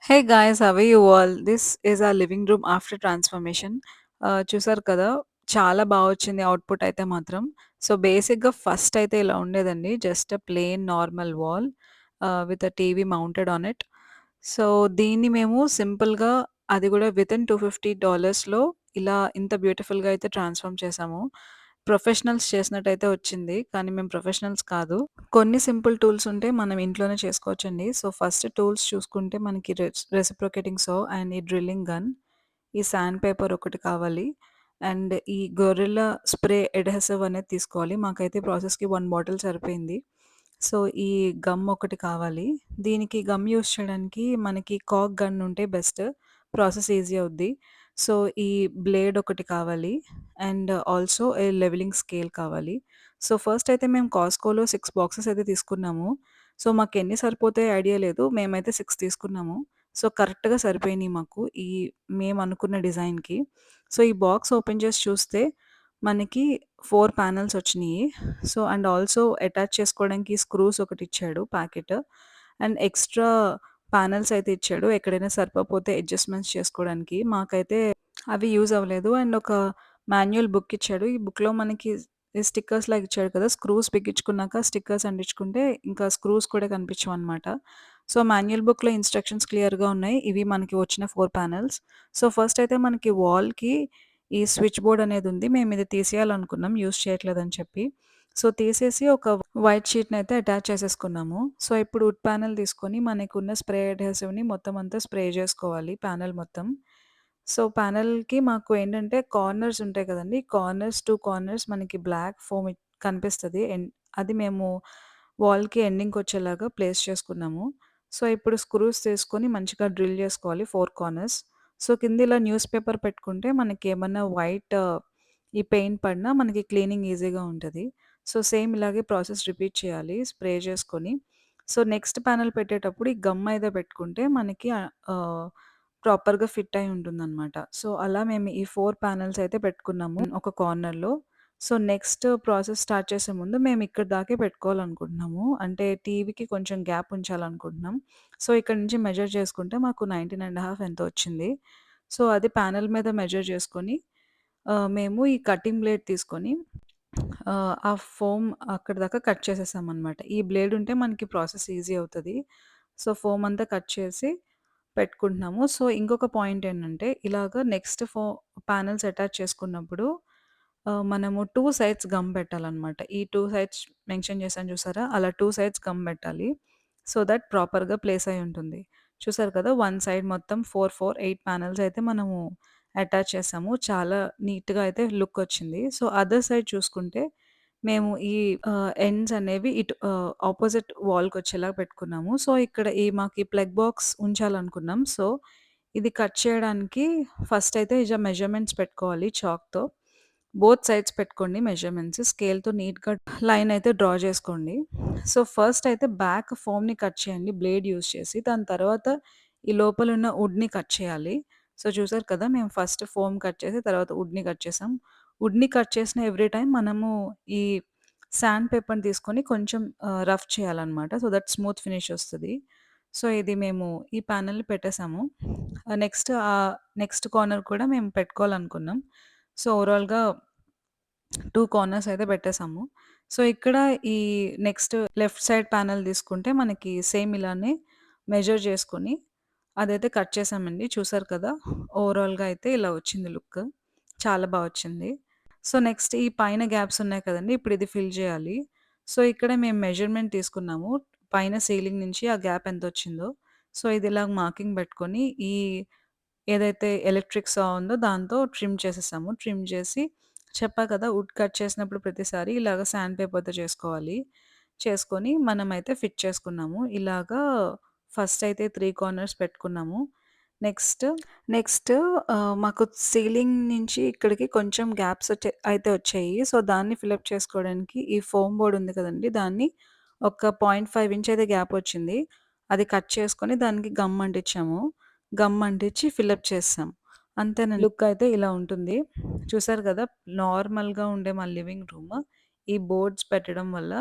Hey guys, how are you all? This is our living room after transformation. చూసారు కదా! చాలా వచ్చింది output అయితే మాత్రం. సో, బేసిక్‌గా ఫస్ట్ అయితే ఇలా ఉండేదండి. Just a plain normal wall with a TV mounted on it. So, దీన్ని మేము సింపుల్‌గా అది కూడా వితిన్ $250లో ఇలా ఇంత బ్యూటిఫుల్‌గా అయితే ట్రాన్స్‌ఫార్మ్ చేశాము. ప్రొఫెషనల్స్ చేసినట్టయితే వచ్చింది. కానీ మేము ప్రొఫెషనల్స్ కాదు. కొన్ని సింపుల్ టూల్స్ ఉంటే మనం ఇంట్లోనే చేసుకోవచ్చండి. సో, ఫస్ట్ టూల్స్ చూసుకుంటే మనకి రెసిప్రొకేటింగ్ సో అండ్ ఈ డ్రిల్లింగ్ గన్, ఈ సాండ్ పేపర్ ఒకటి కావాలి. అండ్ ఈ గొరిల్లా స్ప్రే అడహెసివ్ అనేది తీసుకోవాలి. మాకైతే ప్రాసెస్‌కి 1 బాటిల్ సరిపోయింది. సో, ఈ గమ్ ఒకటి కావాలి. దీనికి గమ్ యూజ్ చేయడానికి మనకి కాక్ గన్ ఉంటే బెస్ట్. ప్రాసెస్ ఈజీ అవుద్ది. సో, ఈ బ్లేడ్ ఒకటి కావాలి. And also a levelling scale కావాలి. సో, ఫస్ట్ అయితే మేము కాస్ట్‌కోలో 6 బాక్సెస్ అయితే తీసుకున్నాము. సో, మాకెన్ని సరిపోతాయో ఐడియా లేదు. మేమైతే 6 తీసుకున్నాము. సో, కరెక్ట్‌గా సరిపోయినియి మాకు. మేమనుకున్న డిజైన్‌కి. సో, ఈ బాక్స్ ఓపెన్ చేసి చూస్తే మనకి 4 ప్యానెల్స్ వచ్చినియి. సో, అండ్ ఆల్సో అటాచ్ చేసుకోవడానికి స్క్రూస్ ఒకటిచ్చాడు ప్యాకెట్. అండ్ ఎక్స్‌ట్రా పానెల్స్ అయితే ఇచ్చాడు. ఎక్కడైనా సరిపోకపోతే అడ్జస్ట్‌మెంట్స్ చేసుకోవడానికి. మాకైతే అవి యూజ్ అవ్వలేదు. అండ్ ఒక మాన్యువల్ బుక్ ఇచ్చాడు. ఈ బుక్‌లో మనకి స్టిక్కర్స్‌లాగా ఇచ్చాడు కదా! స్క్రూస్ బిగించుకున్నాక స్టిక్కర్స్ అంటించుకుంటే ఇంకా స్క్రూస్ కూడా కనిపించవనమాట. సో, మాన్యువల్ బుక్‌లో ఇన్‌స్ట్రక్షన్స్ క్లియర్‌గా ఉన్నాయి. ఇవి మనకి వచ్చిన 4 పానెల్స్. సో, ఫస్ట్ అయితే మనకి వాల్‌కి ఈ స్విచ్ బోర్డ్ అనేదుంది. మేమిది తీసేయాలనుకున్నాం యూజ్ చేయట్లేదని చెప్పి. సో, తీసేసి ఒక వైట్ షీట్‌నయితే అటాచ్ చేసేసుకున్నాము. సో, ఇప్పుడు వుడ్ ప్యానెల్ తీసుకొని మనకున్న స్ప్రే అడ్హెసివ్‌ని మొత్తం అంతా స్ప్రే జేసుకోవాలి ప్యానెల్ మొత్తం. సో, ప్యానెల్‌కి మాకు ఏంటంటే కార్నర్స్ ఉంటాయి కదండీ! కార్నర్స్ 2 కార్నర్స్ మనకి బ్లాక్ ఫోమ్ కనిపిస్తది. అది మేము వాల్‌కి ఎండింగ్‌కొచ్చేలాగా ప్లేస్ చేసుకున్నాము. సో, ఇప్పుడు స్క్రూస్ తీసుకొని మంచిగా డ్రిల్ జేసుకోవాలి 4 కార్నర్స్. సో, కింద ఇలా న్యూస్ పేపర్ పెట్టుకుంటే మనకేమన్నా వైట్ ఈ పెయింట్ పడినా మనకి క్లీనింగ్ ఈజీగా ఉంటది. సో, సేమ్ ఇలాగే ప్రాసెస్ రిపీట్ చేయాలి స్ప్రే చేసుకొని. సో, నెక్స్ట్ ప్యానెల్ పెట్టేటప్పుడు ఈ గమ్ అయితే పెట్టుకుంటే మనకి ప్రాపర్‌గా ఫిట్ అయి ఉంటుందనమాట. సో, అలా మేము ఈ 4 ప్యానెల్స్ అయితే పెట్టుకున్నాము ఒక కార్నర్‌లో. సో, నెక్స్ట్ ప్రాసెస్ స్టార్ట్ చేసే ముందు మేము ఇక్కడి దాకే పెట్టుకోవాలనుకుంటున్నాము. అంటే టీవీకి కొంచెం గ్యాప్ ఉంచాలనుకుంటున్నాం. సో, ఇక్కడ నుంచి మెజర్ చేసుకుంటే మాకు 19½ ఎంతో వచ్చింది. సో, అది ప్యానెల్ మీద మెజర్ చేసుకొని మేము ఈ కటింగ్ బ్లేడ్ తీసుకొని ఆ ఫోమ్ అక్కడి దాకా కట్ చేసేసామనమాట. ఈ బ్లేడ్ ఉంటే మనకి ప్రాసెస్ ఈజీ అవుతది. సో, ఫోమ్ అంతా కట్ చేసి పెట్టుకుంటున్నాము. సో, ఇంకొక పాయింట్ ఏంటంటే ఇలాగ నెక్స్ట్ పానెల్స్ అటాచ్ చేసుకున్నప్పుడు మనము 2 సైడ్స్ గమ్ పెట్టాలనమాట. ఈ 2 సైడ్స్ మెన్షన్ చేశాను చూసారా? అలా 2 సైడ్స్ గమ్ పెట్టాలి. సో దట్ ప్రాపర్‌గా ప్లేస్ అయ్యి ఉంటుంది. చూసారు కదా! 1 సైడ్ మొత్తం 8 పానెల్స్ అయితే మనము అటాచ్ చేసాము. చాలా నీట్‌గా అయితే లుక్ వచ్చింది. సో, అదర్ సైడ్ చూసుకుంటే మేము ఈ ఎండ్స్ అనేవి ఇటు అపోజిట్ వాల్‌కొచ్చేలాగా పెట్టుకున్నాము. సో, ఇక్కడ మాకు ఈ ప్లగ్ బాక్స్ ఉంచాలనుకున్నాం. సో, ఇది కట్ చేయడానికి ఫస్ట్ అయితే మెజర్‌మెంట్స్ పెట్టుకోవాలి చాక్‌తో. బోత్ సైడ్స్ పెట్టుకోండి మెజర్‌మెంట్స్. స్కేల్‌తో నీట్‌గా లైన్ అయితే డ్రా చేసుకోండి. సో, ఫస్ట్ అయితే బ్యాక్ ఫోమ్‌ని కట్ చేయండి బ్లేడ్ యూజ్ చేసి. దాని తర్వాత ఈ లోపలున్న వుడ్‌ని కట్ చేయాలి. సో, చూసారు కదా! మేము ఫస్ట్ ఫోమ్ కట్ చేసి తర్వాత వుడ్‌ని కట్ చేసాం. వుడ్‌ని కట్ చేసిన ఎవ్రీ టైమ్ మనము ఈ సాండ్ పేపర్‌ని తీసుకొని కొంచెం రఫ్ చేయాలనమాట. సో దట్ స్మూత్ ఫినిష్ ఒస్తది. సో, ఇది మేము ఈ ప్యానెల్‌ని పెట్టేసాము. నెక్స్ట్ కార్నర్ కూడా మేము పెట్టుకోవాలనుకున్నాం. సో, ఓవరాల్‌గా 2 కార్నర్స్ అయితే పెట్టేసాము. సో, ఇక్కడ ఈ నెక్స్ట్ లెఫ్ట్ సైడ్ ప్యానెల్ తీసుకుంటే మనకి సేమ్ ఇలానే మెజర్ చేసుకొని అదైతే కట్ చేసామండి. చూసారు కదా! ఓవరాల్‌గా అయితే ఇలా వచ్చింది లుక్. చాలా వచ్చింది. సో, నెక్స్ట్ ఈ పైన గ్యాప్స్ ఉన్నాయి కదండీ! ఇప్పుడు ఇది ఫిల్ చేయాలి. సో, ఇక్కడ మేము మెజర్‌మెంట్ తీసుకున్నాము. పైన సీలింగ్ నుంచి ఆ గ్యాప్ ఎంతొచ్చిందో. సో, ఇది ఇలాగ మార్కింగ్ పెట్టుకొని ఏదైతే ఎలక్ట్రిక్ సా ఉందో దాంతో ట్రిమ్ చేసేసాము. ట్రిమ్ చేసి చెప్పా కదా! వుడ్ కట్ చేసినప్పుడు ప్రతిసారి ఇలాగ సాండ్ పేపర్‌తో చేసుకోవాలి. చేసుకొని మనమైతే ఫిట్ చేసుకున్నాము. ఇలాగా ఫస్ట్ అయితే 3 కార్నర్స్ పెట్టుకున్నాము. నెక్స్ట్, నెక్స్ట్ మాకు సీలింగ్ నుంచి ఇక్కడికి కొంచెం గ్యాప్స్ అయితే వచ్చాయి. సో, దాన్ని ఫిలప్ చేసుకోవడానికి ఈ ఫోమ్ బోర్డ్ ఉంది కదండీ! దాన్ని ఒక 0.5 ఇంచ్ అయితే గ్యాప్ వచ్చింది. అది కట్ చేసుకొని దానికి గమ్ అంటించాము. గమ్ అంటించి ఫిలప్ చేసాం. అంతేనండి. లుక్ అయితే ఇలా ఉంటుంది. చూసారు కదా! నార్మల్‌గా ఉండే మా లివింగ్ రూమ్ ఈ బోర్డ్స్ పెట్టడం వల్ల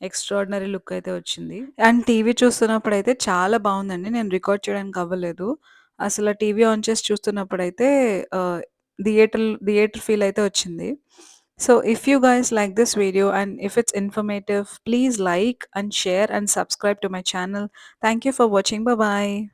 ఎక్స్‌ట్రార్డినరీ లుక్ అయితే వచ్చింది. అండ్ టీవీ చూస్తున్నప్పుడైతే చాలా బావుందండి. నేను రికార్డ్ చేయడానికి అవ్వలేదు. అసల టీవీ ఆన్ చేసి చూస్తున్నప్పుడైతే ఆహ్, థియేటర్ ఫీల్ అయితే వచ్చింది. So, if you guys like this video and if it's informative please like and share and subscribe to my channel. Thank you for watching. Bye.